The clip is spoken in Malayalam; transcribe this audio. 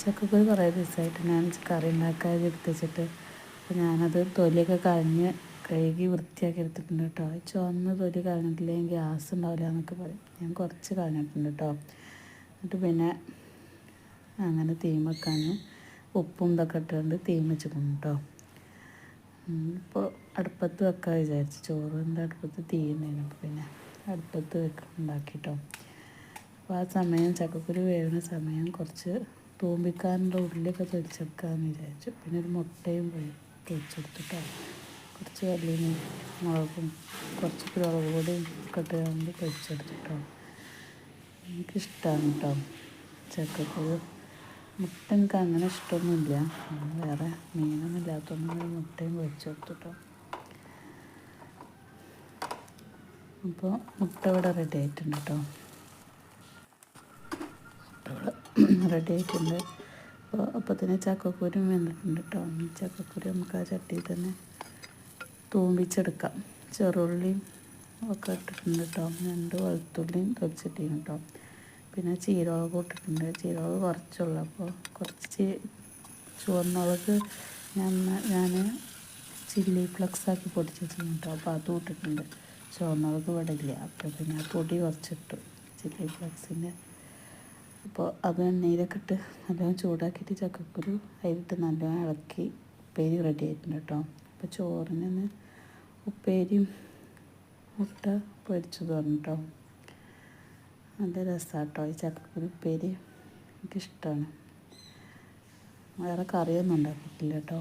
ചക്കക്കുരു കുറേ ദിവസമായിട്ട് ഞാൻ കറി ഉണ്ടാക്കാൻ എടുത്ത് വെച്ചിട്ട് അപ്പോൾ ഞാനത് തൊലിയൊക്കെ കളഞ്ഞ് കഴുകി വൃത്തിയാക്കി എടുത്തിട്ടുണ്ട് കേട്ടോ. ചുവന്ന തൊലി കളഞ്ഞിട്ടില്ലെങ്കിൽ ഗ്യാസ് ഉണ്ടാവില്ല എന്നൊക്കെ പറയും. ഞാൻ കുറച്ച് കളഞ്ഞിട്ടുണ്ട് കേട്ടോ. എന്നിട്ട് പിന്നെ അങ്ങനെ തീം വെക്കാനും ഉപ്പും ഇതൊക്കെ ഇട്ടുകൊണ്ട് തീം വെച്ചിട്ടുണ്ട് കേട്ടോ. ഇപ്പോൾ അടുപ്പത്ത് വെക്കാൻ വിചാരിച്ചു. ചോറിൻ്റെ അടുപ്പത്ത് തീയുണ്ടായിരുന്നു. അപ്പോൾ പിന്നെ അടുപ്പത്ത് ഉണ്ടാക്കിട്ടോ. അപ്പോൾ ആ സമയം ചക്കക്കുരു വേവുന്ന സമയം കുറച്ച് തൂമ്പിക്കാനുള്ള ഉള്ളിയൊക്കെ പൊരിച്ചെടുക്കാമെന്ന് വിചാരിച്ചു. പിന്നെ ഒരു മുട്ടയും പൊരിച്ചെടുത്തിട്ടോ. കുറച്ച് വലിയ മുളകും കുറച്ച് കുരുമുളക് പൊടിയും ഒക്കെ ഇട്ടുകൊണ്ട് പൊരിച്ചെടുത്തിട്ടോ. എനിക്കിഷ്ടമാണ് കേട്ടോ ചക്കക്കുരു. മുട്ട എനിക്ക് അങ്ങനെ ഇഷ്ടമൊന്നുമില്ല. വേറെ മീനൊന്നും ഇല്ലാത്തതൊന്നും മുട്ടയും പൊരിച്ചെടുത്തിട്ടോ. അപ്പോൾ മുട്ട ഇവിടെ റെഡി ആയിട്ടുണ്ട് കേട്ടോ. റെഡി ആയിട്ടുണ്ട്. അപ്പോൾ തന്നെ ചക്കക്കുരും വെന്തിട്ടുണ്ട് കേട്ടോ. ചക്കക്കുരു നമുക്ക് ആ ചട്ടിയിൽ തന്നെ തൂമ്പിച്ചെടുക്കാം. ചെറുള്ളിയും ഒക്കെ ഇട്ടിട്ടുണ്ട് കേട്ടോ. 2 വെളുത്തുള്ളിയും തൊലിച്ചിട്ടിരുന്നു കേട്ടോ. പിന്നെ ചീരമുളക് ഇട്ടിട്ടുണ്ട്. ചീരമുളക് കുറച്ചുള്ളൂ. അപ്പോൾ കുറച്ച് ചുവന്നുമുളക് ഞാൻ ചില്ലി ഫ്ലക്സാക്കി പൊടിച്ച് വെച്ചിട്ടുണ്ട് കേട്ടോ. അപ്പോൾ അതും ഇട്ടിട്ടുണ്ട്. ചുവന്നുമുളക് ഇവിടെ ഇല്ല. അപ്പോൾ പിന്നെ ആ പൊടി കുറച്ചിട്ടു ചില്ലി ഫ്ലക്സിൻ്റെ. അപ്പോൾ അത് എണ്ണയിലൊക്കെ ഇട്ട് നല്ലോണം ചൂടാക്കിയിട്ട് ചക്കക്കുരു അതിലിട്ട് നല്ലോണം ഇളക്കി ഉപ്പേരി റെഡി ആയിട്ടുണ്ട് കേട്ടോ. അപ്പോൾ ചോറിന് ഉപ്പേരിയും മുട്ട പൊരിച്ചത് കേട്ടോ. നല്ല രസമാണ് കേട്ടോ ഈ ചക്കക്കുരു ഉപ്പേരി. എനിക്കിഷ്ടമാണ്. വേറെ കറിയൊന്നും ഉണ്ടാക്കിയിട്ടില്ല കേട്ടോ.